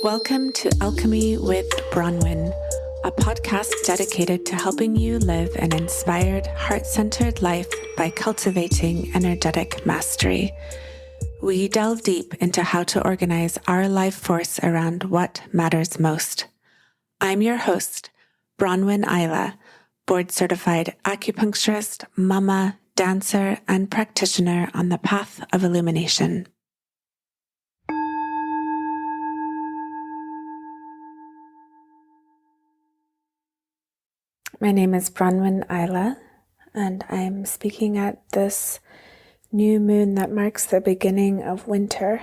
Welcome to Alchemy with Bronwyn, a podcast dedicated to helping you live an inspired, heart-centered life by cultivating energetic mastery. We delve deep into how to organize our life force around what matters most. I'm your host, Bronwyn Isla, board-certified acupuncturist, mama, dancer, and practitioner on the path of illumination. My name is Bronwyn Isla, and I'm speaking at this new moon that marks the beginning of winter.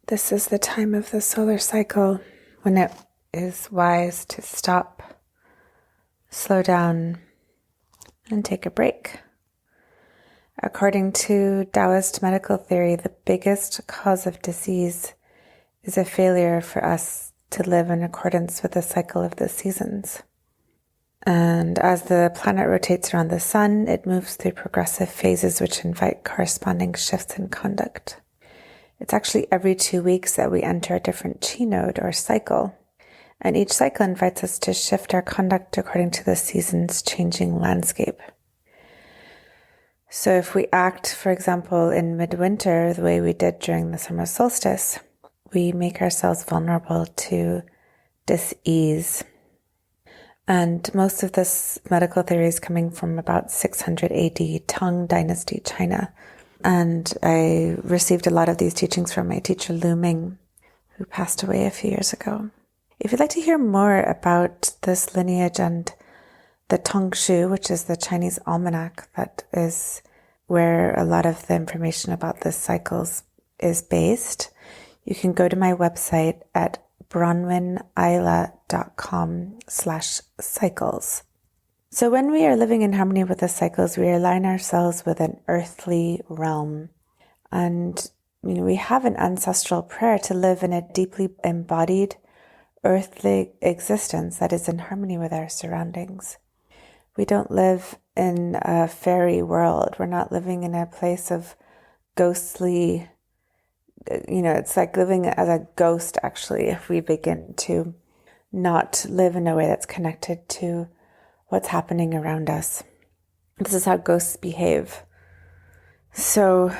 This is the time of the solar cycle when it is wise to stop, slow down, and take a break. According to Taoist medical theory, the biggest cause of disease is a failure for us to live in accordance with the cycle of the seasons. And as the planet rotates around the sun, it moves through progressive phases which invite corresponding shifts in conduct. It's actually every 2 weeks that we enter a different chi node or cycle. And each cycle invites us to shift our conduct according to the season's changing landscape. So if we act, for example, in midwinter the way we did during the summer solstice, we make ourselves vulnerable to dis-ease. And most of this medical theory is coming from about 600 AD, Tang Dynasty, China. And I received a lot of these teachings from my teacher, Lu Ming, who passed away a few years ago. If you'd like to hear more about this lineage and the Tong Shu, which is the Chinese almanac, that is where a lot of the information about the cycles is based, you can go to my website at bronwynila.com/cycles. So when we are living in harmony with the cycles, we align ourselves with an earthly realm. And we have an ancestral prayer to live in a deeply embodied earthly existence that is in harmony with our surroundings. We don't live in a fairy world. We're not living in a place of ghostly, it's like living as a ghost, actually, if we begin to not live in a way that's connected to what's happening around us. This is how ghosts behave. So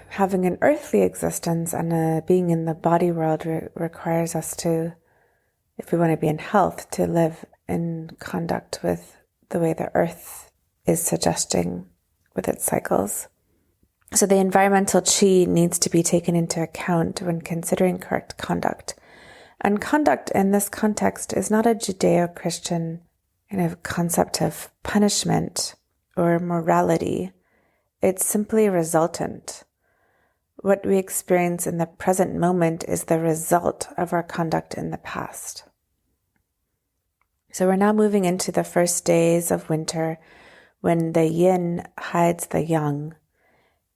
having an earthly existence and being in the body world requires us to, if we want to be in health, to live in conduct with the way the earth is suggesting with its cycles. So the environmental chi needs to be taken into account when considering correct conduct. And conduct in this context is not a Judeo-Christian kind of concept of punishment or morality. It's simply resultant. What we experience in the present moment is the result of our conduct in the past. So we're now moving into the first days of winter when the yin hides the yang.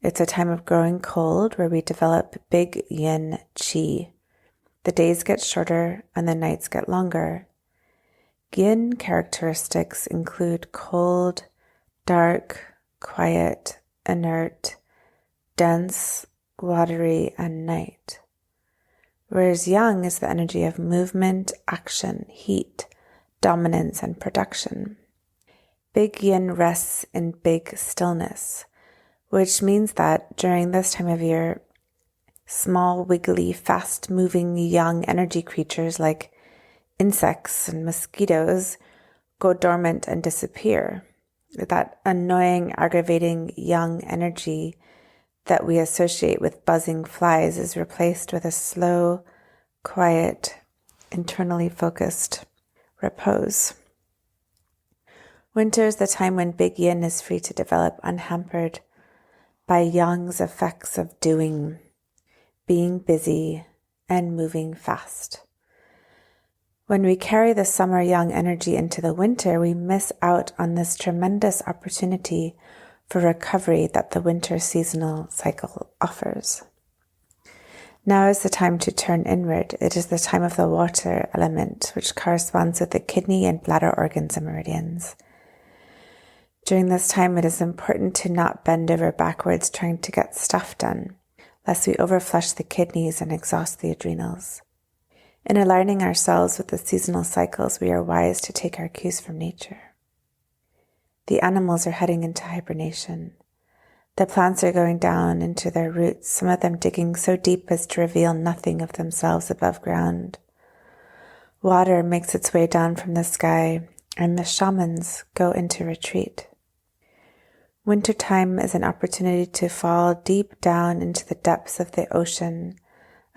It's a time of growing cold where we develop big yin chi. The days get shorter and the nights get longer. Yin characteristics include cold, dark, quiet, inert, dense, watery, and night. Whereas yang is the energy of movement, action, heat, dominance, and production. Big yin rests in big stillness, which means that during this time of year, small, wiggly, fast-moving young energy creatures like insects and mosquitoes go dormant and disappear. That annoying, aggravating young energy that we associate with buzzing flies is replaced with a slow, quiet, internally focused repose. Winter is the time when big yin is free to develop unhampered by Yang's effects of doing, being busy, and moving fast. When we carry the summer yang energy into the winter, we miss out on this tremendous opportunity for recovery that the winter seasonal cycle offers. Now is the time to turn inward. It is the time of the water element, which corresponds with the kidney and bladder organs and meridians. During this time, it is important to not bend over backwards trying to get stuff done, lest we overflush the kidneys and exhaust the adrenals. In aligning ourselves with the seasonal cycles, we are wise to take our cues from nature. The animals are heading into hibernation. The plants are going down into their roots, some of them digging so deep as to reveal nothing of themselves above ground. Water makes its way down from the sky, and the shamans go into retreat. Wintertime is an opportunity to fall deep down into the depths of the ocean,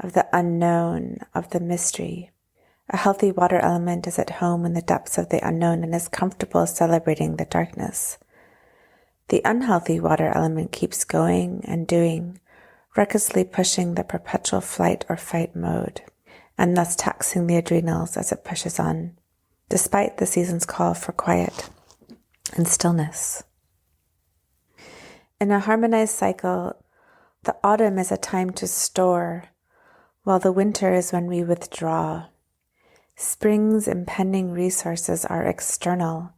of the unknown, of the mystery. A healthy water element is at home in the depths of the unknown and is comfortable celebrating the darkness. The unhealthy water element keeps going and doing, recklessly pushing the perpetual flight or fight mode, and thus taxing the adrenals as it pushes on, despite the season's call for quiet and stillness. In a harmonized cycle, the autumn is a time to store, while the winter is when we withdraw. Spring's impending resources are external,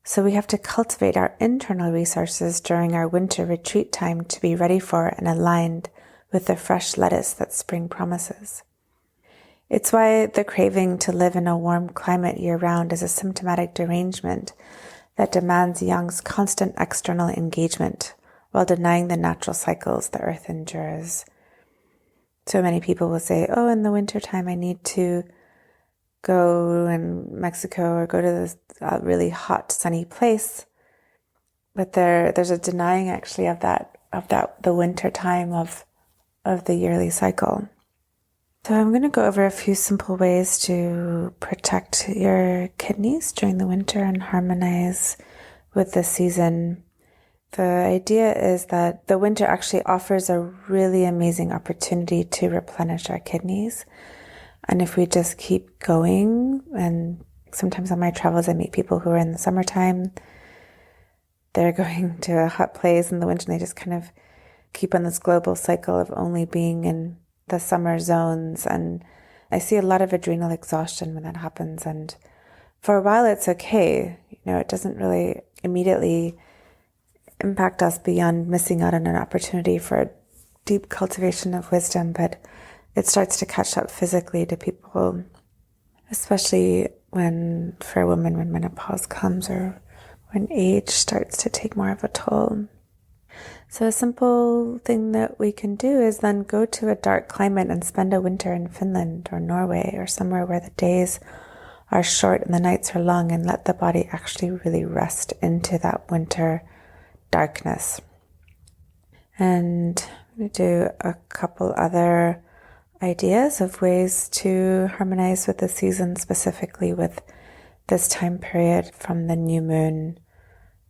so we have to cultivate our internal resources during our winter retreat time to be ready for and aligned with the fresh lettuce that spring promises. It's why the craving to live in a warm climate year-round is a symptomatic derangement that demands Yang's constant external engagement while denying the natural cycles the earth endures. So many people will say, oh, in the wintertime I need to go in Mexico or go to this really hot, sunny place. But there's a denying actually of the winter time of the yearly cycle. So I'm going to go over a few simple ways to protect your kidneys during the winter and harmonize with the season. The idea is that the winter actually offers a really amazing opportunity to replenish our kidneys. And if we just keep going, and sometimes on my travels I meet people who are in the summertime, they're going to a hot place in the winter and they just kind of keep on this global cycle of only being in the summer zones. And I see a lot of adrenal exhaustion when that happens. And for a while it's okay. It doesn't really immediately impact us beyond missing out on an opportunity for a deep cultivation of wisdom, but it starts to catch up physically to people, especially for a woman, when menopause comes or when age starts to take more of a toll. So a simple thing that we can do is then go to a dark climate and spend a winter in Finland or Norway or somewhere where the days are short and the nights are long, and let the body actually really rest into that winter darkness. And I'm going to do a couple other ideas of ways to harmonize with the season, specifically with this time period from the new moon,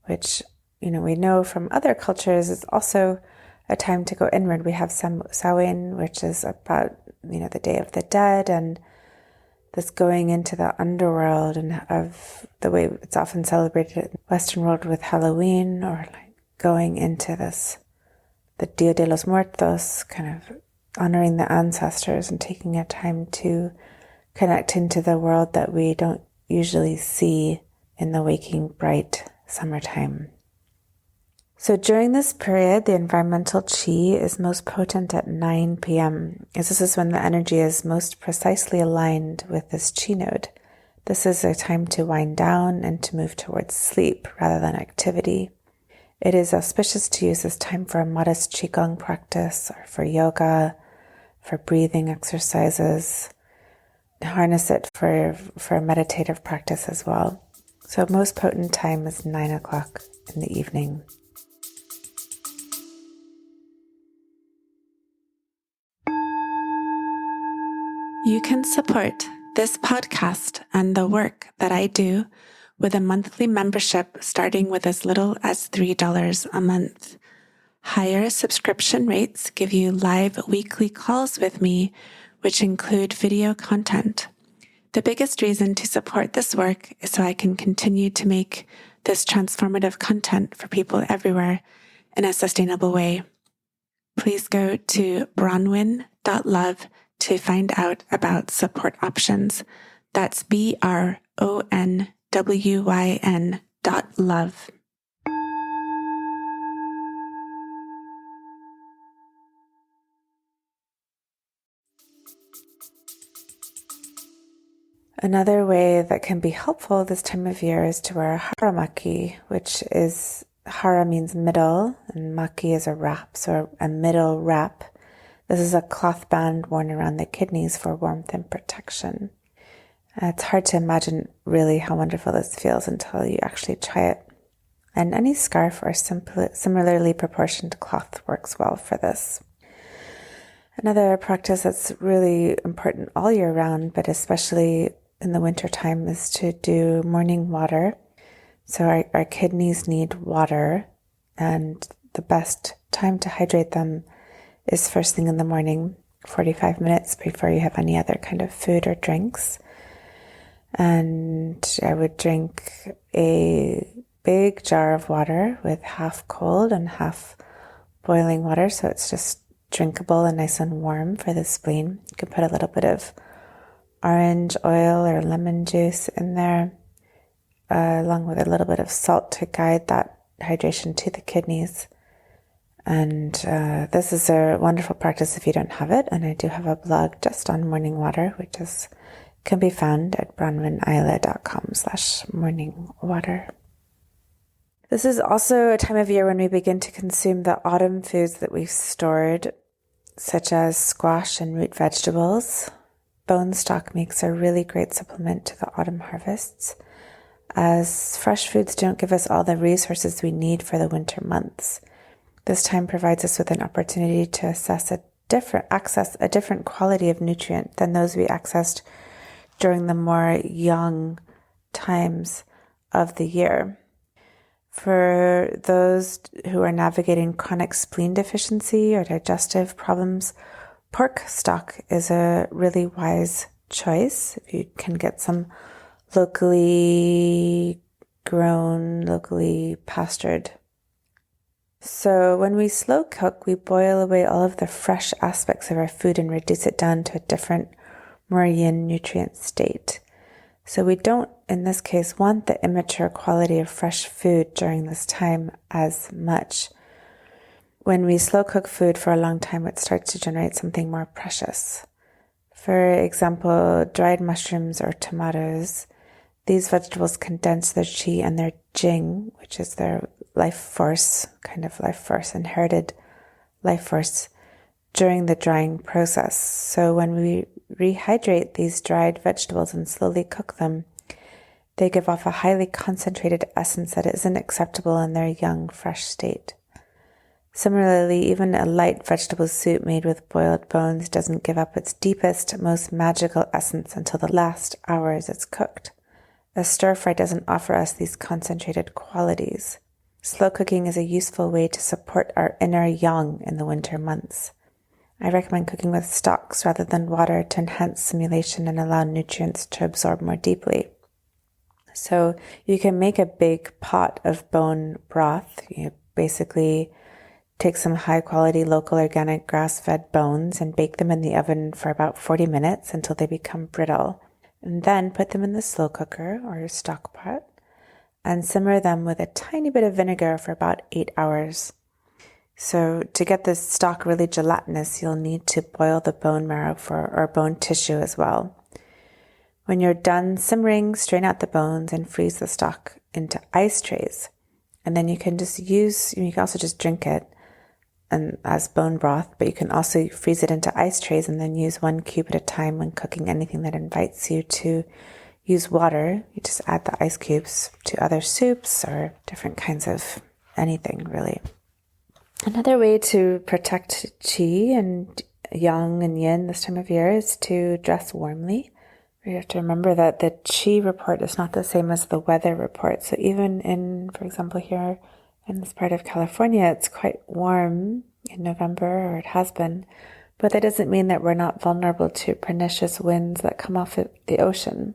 which, we know from other cultures is also a time to go inward. We have Samhain, which is about, the Day of the Dead, and this going into the underworld, and of the way it's often celebrated in the Western world with Halloween, or like going into the Dia de los Muertos, kind of honoring the ancestors and taking a time to connect into the world that we don't usually see in the waking, bright summertime. So during this period, the environmental chi is most potent at 9 p.m., as this is when the energy is most precisely aligned with this chi node. This is a time to wind down and to move towards sleep rather than activity. It is auspicious to use this time for a modest qigong practice or for yoga, for breathing exercises. Harness it for a meditative practice as well. So most potent time is 9 o'clock in the evening. You can support this podcast and the work that I do with a monthly membership starting with as little as $3 a month. Higher subscription rates give you live weekly calls with me, which include video content. The biggest reason to support this work is so I can continue to make this transformative content for people everywhere in a sustainable way. Please go to bronwyn.love to find out about support options. That's BRONWYN.love. Another way that can be helpful this time of year is to wear a haramaki, which is, hara means middle, and maki is a wrap, so a middle wrap. This is a cloth band worn around the kidneys for warmth and protection. It's hard to imagine really how wonderful this feels until you actually try it. And any scarf or similarly proportioned cloth works well for this. Another practice that's really important all year round, but especially in the winter time, is to do morning water. So our kidneys need water, and the best time to hydrate them is first thing in the morning, 45 minutes before you have any other kind of food or drinks. And I would drink a big jar of water with half cold and half boiling water, so it's just drinkable and nice and warm for the spleen. You can put a little bit of orange oil or lemon juice in there, along with a little bit of salt to guide that hydration to the kidneys. And this is a wonderful practice if you don't have it. And I do have a blog just on morning water, which can be found at bronwynila.com/morningwater. This is also a time of year when we begin to consume the autumn foods that we've stored, such as squash and root vegetables. Bone stock makes a really great supplement to the autumn harvests, as fresh foods don't give us all the resources we need for the winter months. This time provides us with an opportunity to access a different quality of nutrient than those we accessed during the more young times of the year. For those who are navigating chronic spleen deficiency or digestive problems, pork stock is a really wise choice. If you can get some locally grown, locally pastured. So when we slow cook, we boil away all of the fresh aspects of our food and reduce it down to a different, more yin nutrient state. So we don't, in this case, want the immature quality of fresh food during this time as much. When we slow cook food for a long time, it starts to generate something more precious. For example, dried mushrooms or tomatoes. These vegetables condense their qi and their jing, which is their inherited life force, during the drying process. So when we rehydrate these dried vegetables and slowly cook them, they give off a highly concentrated essence that isn't acceptable in their young, fresh state. Similarly, even a light vegetable soup made with boiled bones doesn't give up its deepest, most magical essence until the last hours it's cooked. A stir-fry doesn't offer us these concentrated qualities. Slow cooking is a useful way to support our inner yang in the winter months. I recommend cooking with stocks rather than water to enhance simulation and allow nutrients to absorb more deeply. So you can make a big pot of bone broth. You basically take some high-quality local organic grass-fed bones and bake them in the oven for about 40 minutes until they become brittle. And then put them in the slow cooker or stock pot and simmer them with a tiny bit of vinegar for about 8 hours. So to get this stock really gelatinous, you'll need to boil the bone marrow or bone tissue as well. When you're done simmering, strain out the bones and freeze the stock into ice trays. And then you can also just drink it and as bone broth, but you can also freeze it into ice trays and then use 1 cube at a time when cooking anything that invites you to use water. You just add the ice cubes to other soups or different kinds of anything, really. Another way to protect qi and yang and yin this time of year is to dress warmly. We have to remember that the qi report is not the same as the weather report. So even in, for example, here in this part of California, it's quite warm in November, or it has been, but that doesn't mean that we're not vulnerable to pernicious winds that come off the ocean.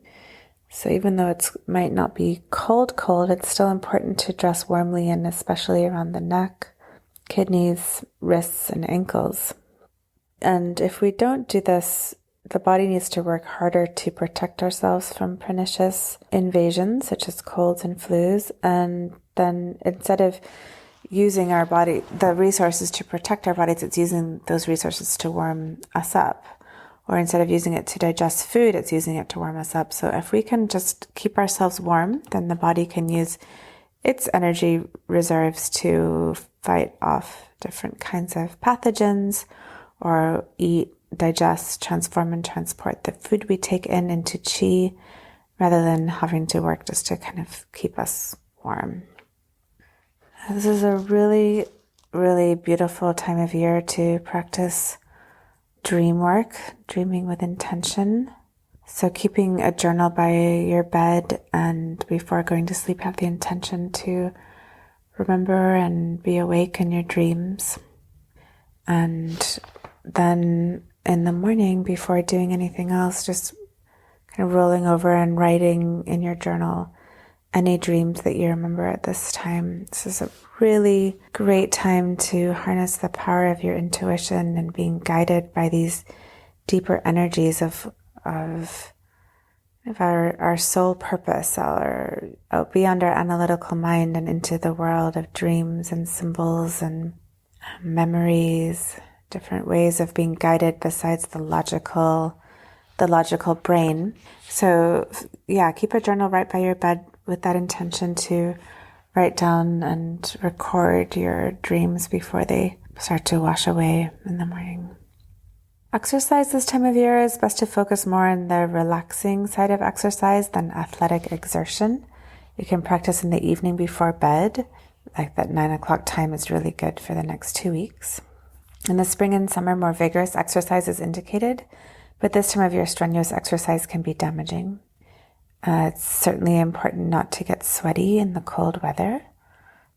So even though it might not be cold, it's still important to dress warmly, and especially around the neck, kidneys, wrists, and ankles. And if we don't do this, the body needs to work harder to protect ourselves from pernicious invasions, such as colds and flus. And then instead of using the resources to protect our bodies, it's using those resources to warm us up. Or instead of using it to digest food, it's using it to warm us up. So if we can just keep ourselves warm, then the body can use its energy reserves to fight off different kinds of pathogens or eat, digest, transform, and transport the food we take in into chi rather than having to work just to kind of keep us warm. This is a really, really beautiful time of year to practice dream work, dreaming with intention. So keeping a journal by your bed and before going to sleep, have the intention to remember and be awake in your dreams. And then in the morning, before doing anything else, just kind of rolling over and writing in your journal any dreams that you remember at this time. This is a really great time to harness the power of your intuition and being guided by these deeper energies of our soul purpose, or out beyond our analytical mind and into the world of dreams and symbols and memories, different ways of being guided besides the logical brain. So yeah, keep a journal right by your bed with that intention to write down and record your dreams before they start to wash away in the morning. Exercise this time of year is best to focus more on the relaxing side of exercise than athletic exertion. You can practice in the evening before bed, like that 9 o'clock time is really good for the next 2 weeks. In the spring and summer, more vigorous exercise is indicated, but this time of year, strenuous exercise can be damaging. It's certainly important not to get sweaty in the cold weather.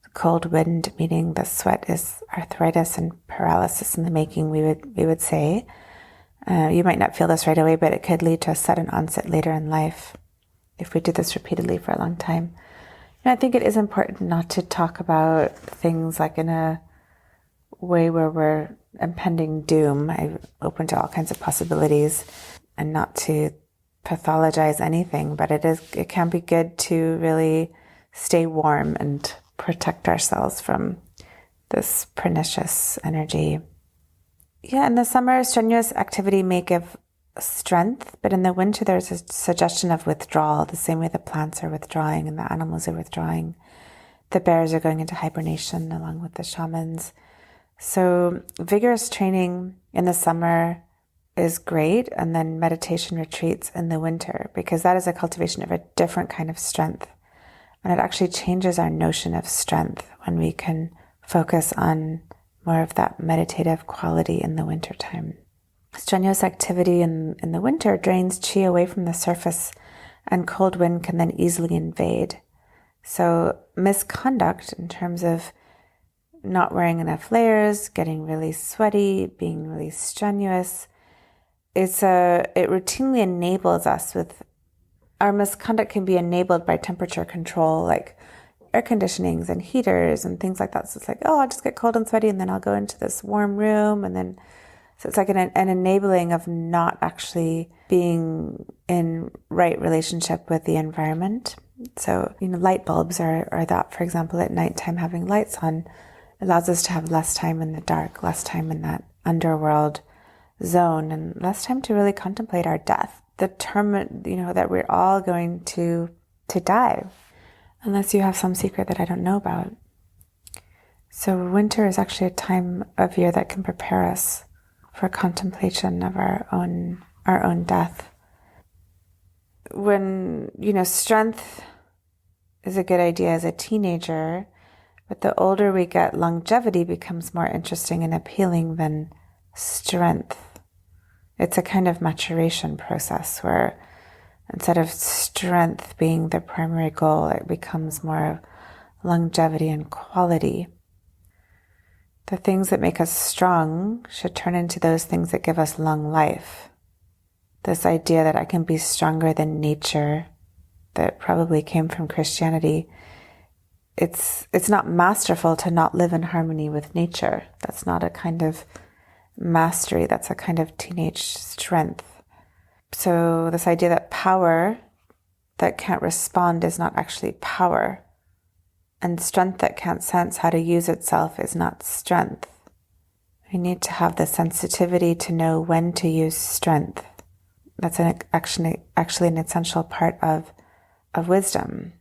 The cold wind, meaning the sweat, is arthritis and paralysis in the making, we would say. You might not feel this right away, but it could lead to a sudden onset later in life if we do this repeatedly for a long time. And I think it is important not to talk about things like in a way where we're impending doom. I'm open to all kinds of possibilities and not to pathologize anything, but it can be good to really stay warm and protect ourselves from this pernicious energy. Yeah, in the summer, strenuous activity may give strength, but in the winter, there's a suggestion of withdrawal, the same way the plants are withdrawing and the animals are withdrawing. The bears are going into hibernation along with the shamans. So vigorous training in the summer is great, and then meditation retreats in the winter, because that is a cultivation of a different kind of strength. And it actually changes our notion of strength when we can focus on more of that meditative quality in the winter time. Strenuous activity in the winter drains chi away from the surface, and cold wind can then easily invade. So misconduct in terms of not wearing enough layers, getting really sweaty, being really strenuous, it routinely enables us with, our misconduct can be enabled by temperature control, like air conditionings and heaters and things like that. So it's like, oh, I'll just get cold and sweaty and then I'll go into this warm room. And then, so it's like an enabling of not actually being in right relationship with the environment. So, light bulbs are that, for example, at nighttime, having lights on allows us to have less time in the dark, less time in that underworld zone, and less time to really contemplate our death. Determined, that we're all going to die, unless you have some secret that I don't know about. So winter is actually a time of year that can prepare us for contemplation of our own death. When, strength is a good idea as a teenager, but the older we get, longevity becomes more interesting and appealing than strength. It's a kind of maturation process where instead of strength being the primary goal, it becomes more of longevity and quality. The things that make us strong should turn into those things that give us long life. This idea that I can be stronger than nature, that probably came from Christianity. It's not masterful to not live in harmony with nature. That's not a kind of mastery. That's a kind of teenage strength. So this idea that power that can't respond is not actually power, and strength that can't sense how to use itself is not strength. We need to have the sensitivity to know when to use strength. That's actually an essential part of wisdom.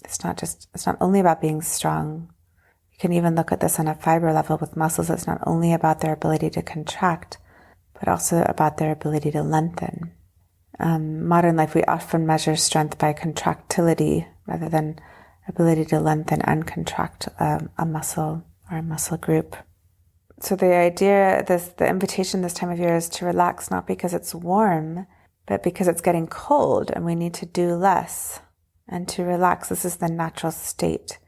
It's not only about being strong. You can even look at this on a fiber level with muscles. It's not only about their ability to contract, but also about their ability to lengthen. Modern life, we often measure strength by contractility rather than ability to lengthen and contract a muscle or a muscle group. So the idea, the invitation this time of year is to relax, not because it's warm, but because it's getting cold and we need to do less. And to relax, this is the natural state.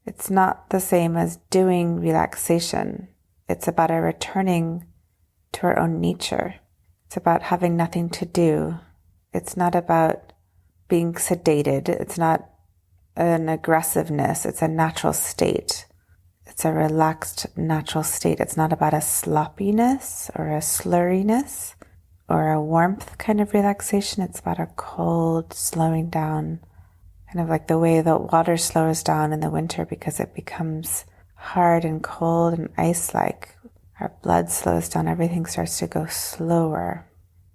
It's not the same as doing relaxation. It's about a returning to our own nature. It's about having nothing to do. It's not about being sedated. It's not an aggressiveness. It's a natural state. It's a relaxed, natural state. It's not about a sloppiness or a slurriness or a warmth kind of relaxation. It's about a cold, slowing down, kind of like the way the water slows down in the winter because it becomes hard and cold and ice-like. Our blood slows down. Everything starts to go slower.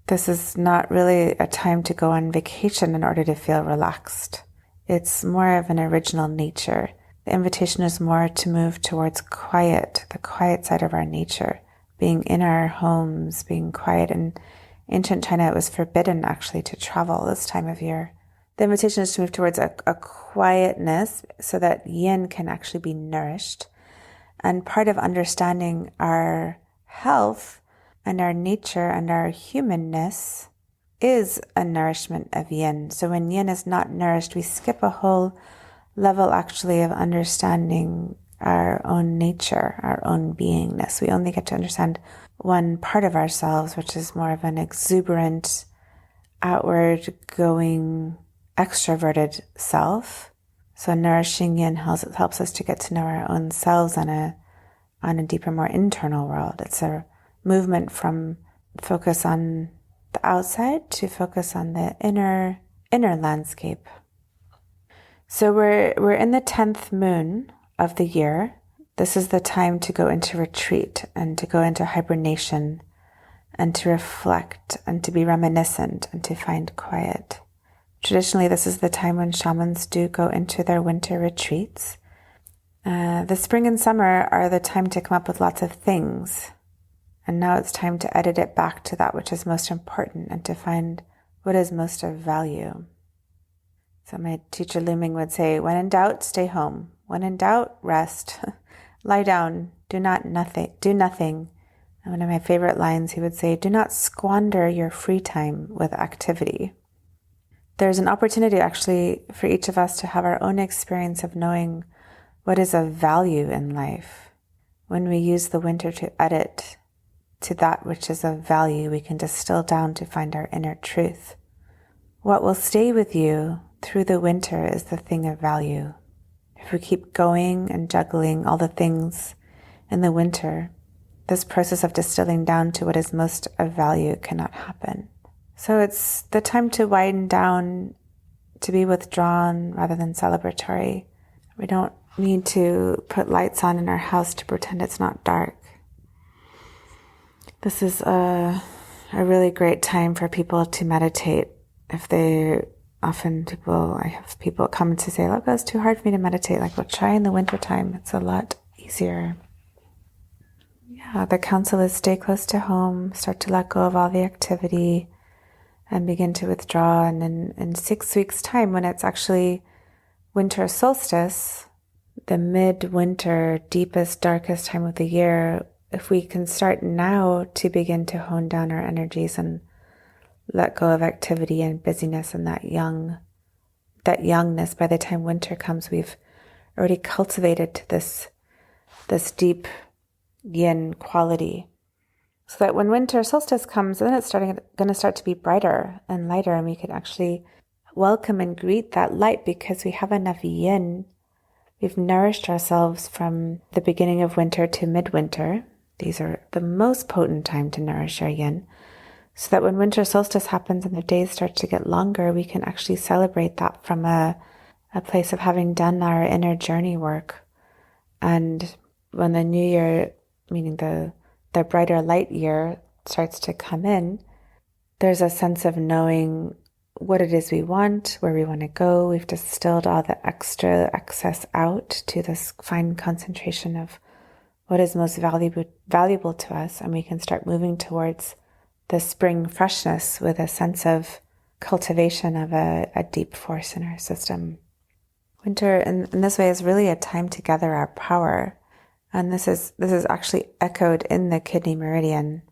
This is not really a time to go on vacation in order to feel relaxed. It's more of an original nature. The invitation is more to move towards quiet, the quiet side of our nature, being in our homes, being quiet. In ancient China, it was forbidden actually to travel this time of year. The invitation is to move towards a quietness so that yin can actually be nourished. And part of understanding our health and our nature and our humanness is a nourishment of yin. So when yin is not nourished, we skip a whole level actually of understanding our own nature, our own beingness. We only get to understand one part of ourselves, which is more of an exuberant, outward going, extroverted self. So nourishing yin helps us to get to know our own selves on a deeper, more internal world. It's a movement from focus on the outside to focus on the inner landscape. So we're in the 10th moon of the year. This is the time to go into retreat and to go into hibernation and to reflect and to be reminiscent and to find quiet. Traditionally, this is the time when shamans do go into their winter retreats. The spring and summer are the time to come up with lots of things. And now it's time to edit it back to that which is most important and to find what is most of value. So my teacher Lu Ming would say, when in doubt, stay home. When in doubt, rest. Lie down. Do nothing. And one of my favorite lines, he would say, do not squander your free time with activity. There's an opportunity actually for each of us to have our own experience of knowing what is of value in life. When we use the winter to edit to that which is of value, we can distill down to find our inner truth. What will stay with you through the winter is the thing of value. If we keep going and juggling all the things in the winter, this process of distilling down to what is most of value cannot happen. So it's the time to widen down, to be withdrawn rather than celebratory. We don't need to put lights on in our house to pretend it's not dark. This is a really great time for people to meditate. I have people come to say, look, it's too hard for me to meditate. Like, well, try in the wintertime. It's a lot easier. Yeah, the counsel is stay close to home, start to let go of all the activity and begin to withdraw. And in 6 weeks' time, when it's actually winter solstice, the midwinter, deepest, darkest time of the year, if we can start now to begin to hone down our energies and let go of activity and busyness and that youngness, by the time winter comes, we've already cultivated to this deep yin quality. So that when winter solstice comes, then it's going to start to be brighter and lighter, and we can actually welcome and greet that light because we have enough yin. We've nourished ourselves from the beginning of winter to midwinter. These are the most potent time to nourish our yin. So that when winter solstice happens and the days start to get longer, we can actually celebrate that from a place of having done our inner journey work. And when the new year, meaning the the brighter light year starts to come in, there's a sense of knowing what it is we want, where we want to go. We've distilled all the excess out to this fine concentration of what is most valuable to us, and we can start moving towards the spring freshness with a sense of cultivation of a deep force in our system. Winter in this way is really a time to gather our power, and this is actually echoed in the kidney meridian.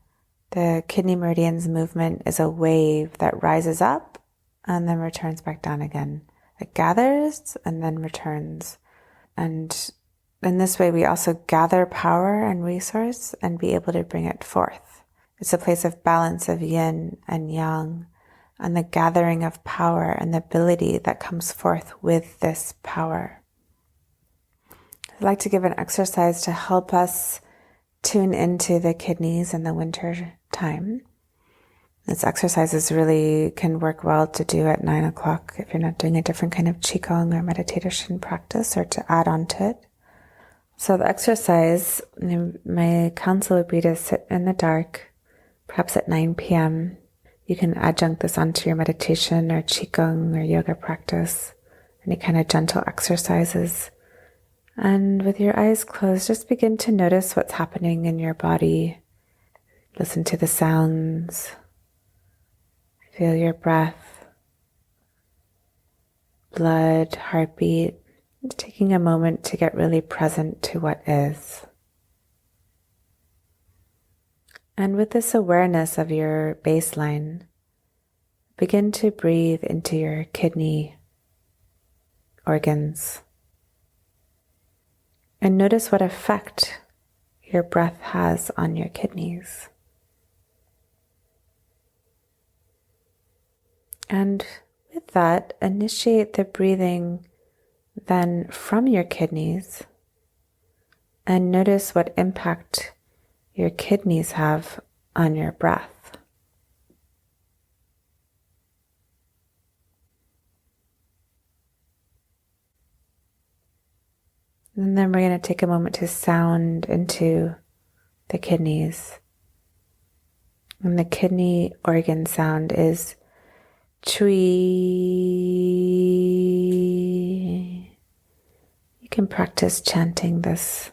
The kidney meridian's movement is a wave that rises up and then returns back down again. It gathers and then returns. And in this way, we also gather power and resource and be able to bring it forth. It's a place of balance of yin and yang, and the gathering of power and the ability that comes forth with this power. I'd like to give an exercise to help us tune into the kidneys in the winter time. This exercise really can work well to do at 9 o'clock if you're not doing a different kind of qigong or meditation practice, or to add on to it. So the exercise, my counsel would be to sit in the dark, perhaps at 9 p.m. You can adjunct this onto your meditation or qigong or yoga practice, any kind of gentle exercises. And with your eyes closed, just begin to notice what's happening in your body. Listen to the sounds. Feel your breath, blood, heartbeat. Just taking a moment to get really present to what is. And with this awareness of your baseline, begin to breathe into your kidney organs. And notice what effect your breath has on your kidneys. And with that, initiate the breathing then from your kidneys, and notice what impact your kidneys have on your breath. And then we're going to take a moment to sound into the kidneys. And the kidney organ sound is chui. You can practice chanting this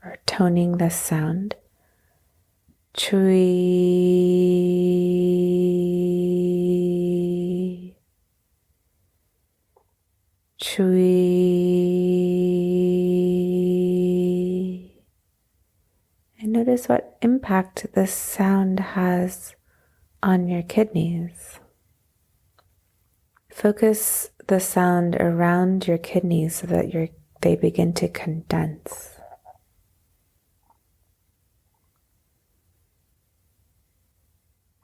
or toning this sound. Chui. Chui. And notice what impact this sound has on your kidneys. Focus the sound around your kidneys so that they begin to condense.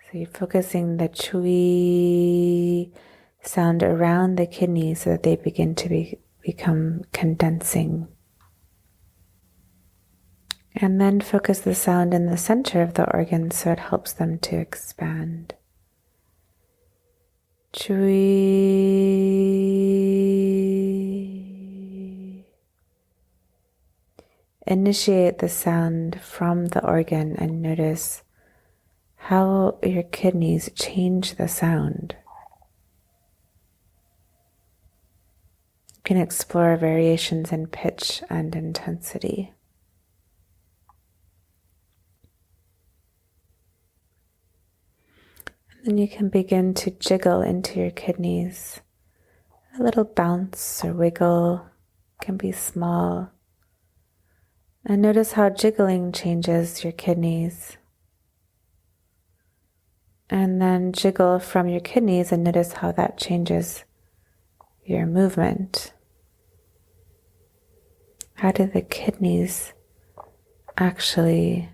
So you're focusing the chui sound around the kidneys so that they begin to become condensing. And then focus the sound in the center of the organ so it helps them to expand. Chui. Initiate the sound from the organ and notice how your kidneys change the sound. You can explore variations in pitch and intensity. And then you can begin to jiggle into your kidneys. A little bounce or wiggle can be small. And notice how jiggling changes your kidneys. And then jiggle from your kidneys and notice how that changes your movement. How do the kidneys actually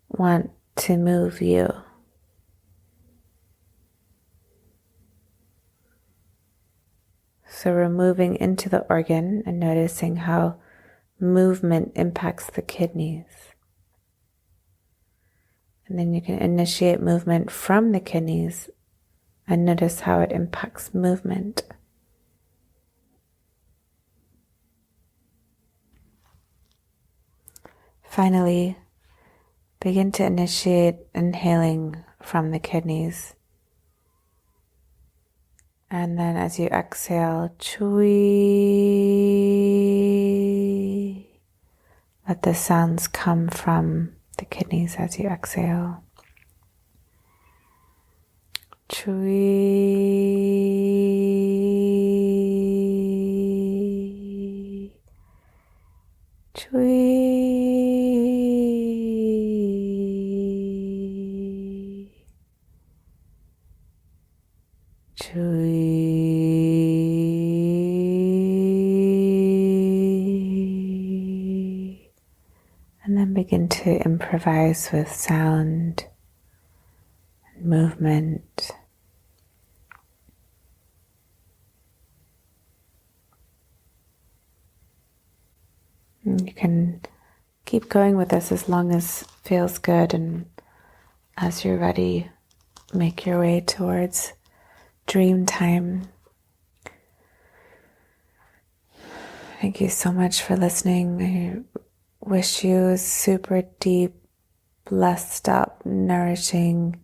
want to move you? So we're moving into the organ and noticing how movement impacts the kidneys. And then you can initiate movement from the kidneys and notice how it impacts movement. Finally, begin to initiate inhaling from the kidneys. And then as you exhale, chui. Let the sounds come from the kidneys as you exhale. Chui. Chui. Chui. And then begin to improvise with sound and movement. And you can keep going with this as long as it feels good, and as you're ready, make your way towards dream time. Thank you so much for listening. I wish you a super deep, blessed up, nourishing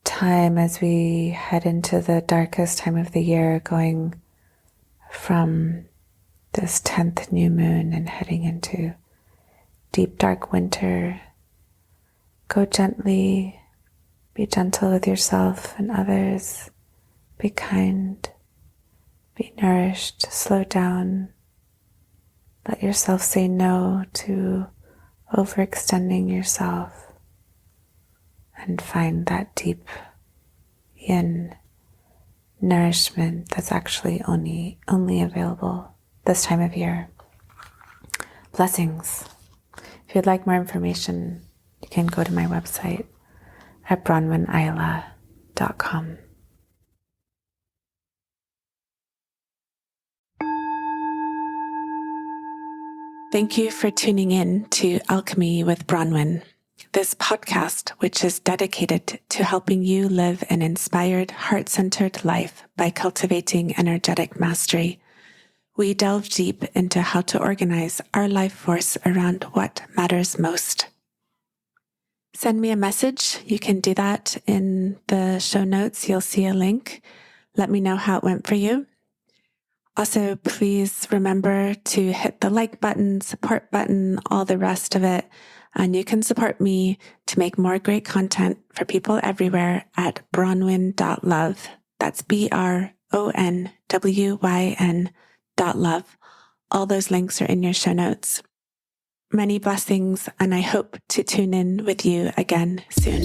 time as we head into the darkest time of the year, going from this 10th new moon and heading into deep, dark winter. Go gently, be gentle with yourself and others, be kind, be nourished, slow down. Let yourself say no to overextending yourself and find that deep yin nourishment that's actually only available this time of year. Blessings. If you'd like more information, you can go to my website at bronwynayala.com. Thank you for tuning in to Alchemy with Bronwyn, this podcast which is dedicated to helping you live an inspired, heart-centered life by cultivating energetic mastery. We delve deep into how to organize our life force around what matters most. Send me a message. You can do that in the show notes. You'll see a link. Let me know how it went for you. Also, please remember to hit the like button, support button, all the rest of it. And you can support me to make more great content for people everywhere at bronwyn.love. That's BRONWYN.love. All those links are in your show notes. Many blessings, and I hope to tune in with you again soon.